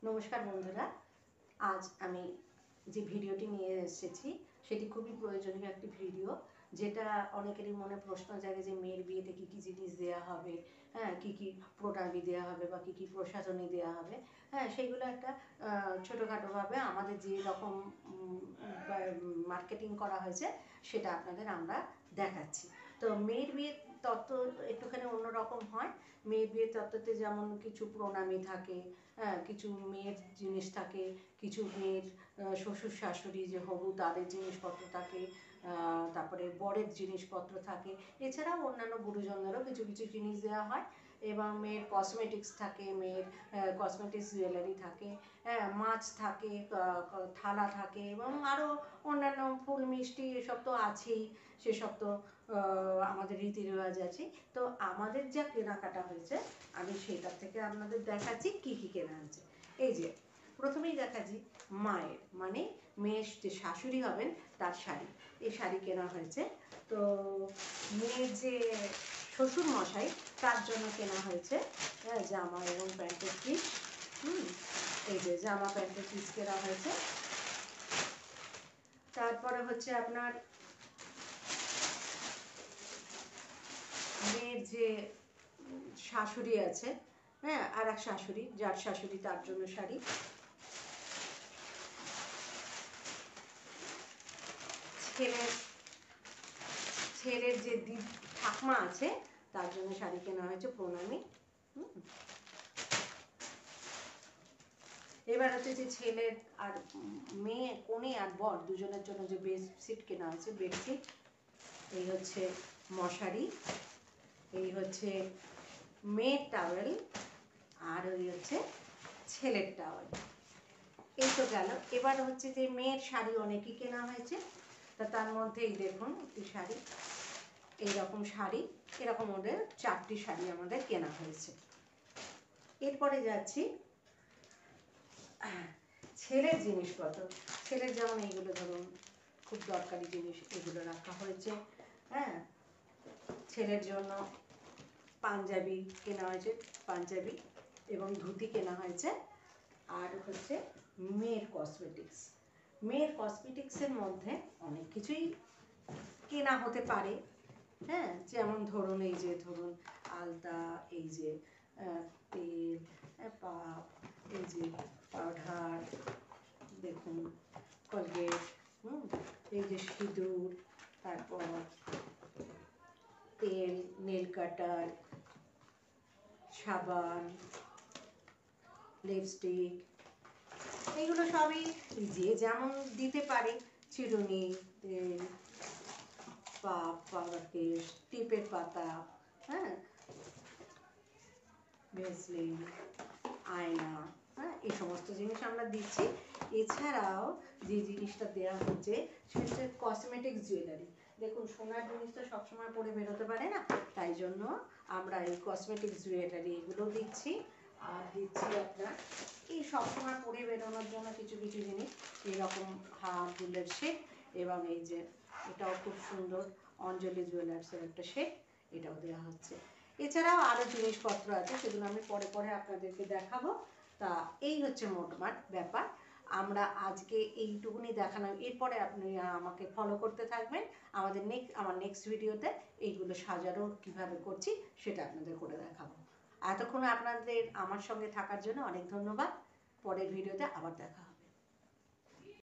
নমস্কার বন্ধুরা, আজ আমি যে ভিডিওটি নিয়ে এসেছি সেটি খুবই প্রয়োজনীয় একটি ভিডিও, যেটা অনেকেরই মনে প্রশ্ন জাগে যে মেয়ের বিয়েতে কী কী জিনিস দেওয়া হবে, হ্যাঁ কী কী প্রণামী দেওয়া হবে বা কী কী প্রসাধনী দেওয়া হবে। হ্যাঁ, সেগুলো একটা ছোটোখাটোভাবে আমাদের যে রকম মার্কেটিং করা হয়েছে সেটা আপনাদের আমরা দেখাচ্ছি। তো মেয়ের বিয়ের তত্ত্ব একটুখানি অন্যরকম হয়। মেয়ের বিয়ের তত্ত্বতে যেমন কিছু প্রণামী থাকে, হ্যাঁ কিছু মেয়ের জিনিস থাকে, কিছু মেয়ের শ্বশুর শাশুড়ি যে হবু তাদের জিনিসপত্র থাকে, তারপরে বরের জিনিসপত্র থাকে, এছাড়াও অন্যান্য গুরুজনদেরও কিছু কিছু জিনিস দেওয়া হয়। এবং মেয়ের কসমেটিক্স থাকে, মেয়ের কসমেটিক্স জুয়েলারি থাকে, হ্যাঁ মাছ থাকে, থালা থাকে এবং আরও অন্যান্য ফুল মিষ্টি এসব তো আছেই। সেসব তো আমাদের রীতি রেওয়াজ আছে। তো আমাদের যা কেনাকাটা হয়েছে আমি সেটার থেকে আপনাদের দেখাচ্ছি কী কী কেনা হয়েছে। এই যে প্রথমেই দেখাচ্ছি মায়ের মানে মেয়ের যে শাশুড়ি হবেন তার শাড়ি। এই শাড়ি কেনা হয়েছে। তো মেয়ের যে শ্বশুর মশাই তার জন্য কেনা হয়েছে জামা এবং প্যান্টের পিস। এই যে জামা প্যান্টের পিস কেনা হয়েছে। তারপরে হচ্ছে আপনার মেয়ের যে শাশুড়ি আছে, হ্যাঁ আর এক শাশুড়ি, যার শাশুড়ি তার জন্য শাড়ি। ছেলের যে ঠাকমা আছে তার জন্য শাড়ি কেনা হয়েছে প্রণামী। এবার হচ্ছে যে ছেলের আর মেয়ে কনে আর বর দুজনের জন্য যে বেডশিট কেনা হয়েছে, বেডশিট। এই হচ্ছে মশারি, এই হচ্ছে মেয়ের টাওয়েল, আর ওই হচ্ছে ছেলের টাওয়েল। এই তো গেল। এবার হচ্ছে যে মেয়ের শাড়ি অনেকই কেনা হয়েছে। তা তার মধ্যেই দেখুন একটি শাড়ি, এইরকম শাড়ি, এরকম ওদের 4টি শাড়ি আমাদের কেনা হয়েছে। এরপরে যাচ্ছি ছেলের জিনিসপত্র। ছেলের যেমন এইগুলো ধরুন খুব দরকারি জিনিস, এগুলো রাখা হয়েছে। হ্যাঁ, ছেলের জন্য পাঞ্জাবি কেনা হয়েছে, পাঞ্জাবি এবং ধুতি কেনা হয়েছে। আর হচ্ছে মেয়ের কসমেটিক্স। মেয়ের কসমেটিক্সের মধ্যে অনেক কিছুই কেনা হতে পারে। হ্যাঁ, যেমন ধরুন এই যে ধরুন আলতা, এই যে তেল, পাপ, এই যে পাউডার, দেখুন কলগেট, এই যে সিঁদুর, তারপর তেল, নেল কাটার, সাবান, লিপস্টিক, এইগুলো সবই যে যেমন দিতে পারে। চিরুনি, তেল, পাপ, পাউডার কেস, টিপের পাতা, হ্যাঁ ভেসলিন, আয়না, হ্যাঁ এই সমস্ত জিনিস আমরা দিচ্ছি। এছাড়াও যে জিনিসটা দেওয়া হচ্ছে সেটা হচ্ছে কসমেটিক্স জুয়েলারি। দেখুন সোনার জিনিস তো সবসময় পরে বেরোতে পারে না, তাই জন্য আমরা এই কসমেটিক্স জুয়েলারি এগুলো দিচ্ছি। আর দিচ্ছি আপনার এই সবসময় পরে বেরোনোর জন্য কিছু কিছু জিনিস, এইরকম হার দুলের সেট, এবং এই যে এটাও খুব সুন্দর অঞ্জলি জুয়েলার্সের একটা সেট, এটাও দেওয়া হচ্ছে। এছাড়াও আরও জিনিসপত্র আছে, সেগুলো আমি পরে পরে আপনাদেরকে দেখাবো। তা এই হচ্ছে মোটমাট ব্যাপার। আমরা আজকে এইটুকুনি দেখালাম। এরপরে আপনি আমাকে ফলো করতে থাকবেন। আমার নেক্সট ভিডিওতে এইগুলো সাজানো কীভাবে করছি সেটা আপনাদের করে দেখাবো। এতক্ষণ আপনাদের আমার সঙ্গে থাকার জন্য অনেক ধন্যবাদ। পরের ভিডিওতে আবার দেখা হবে।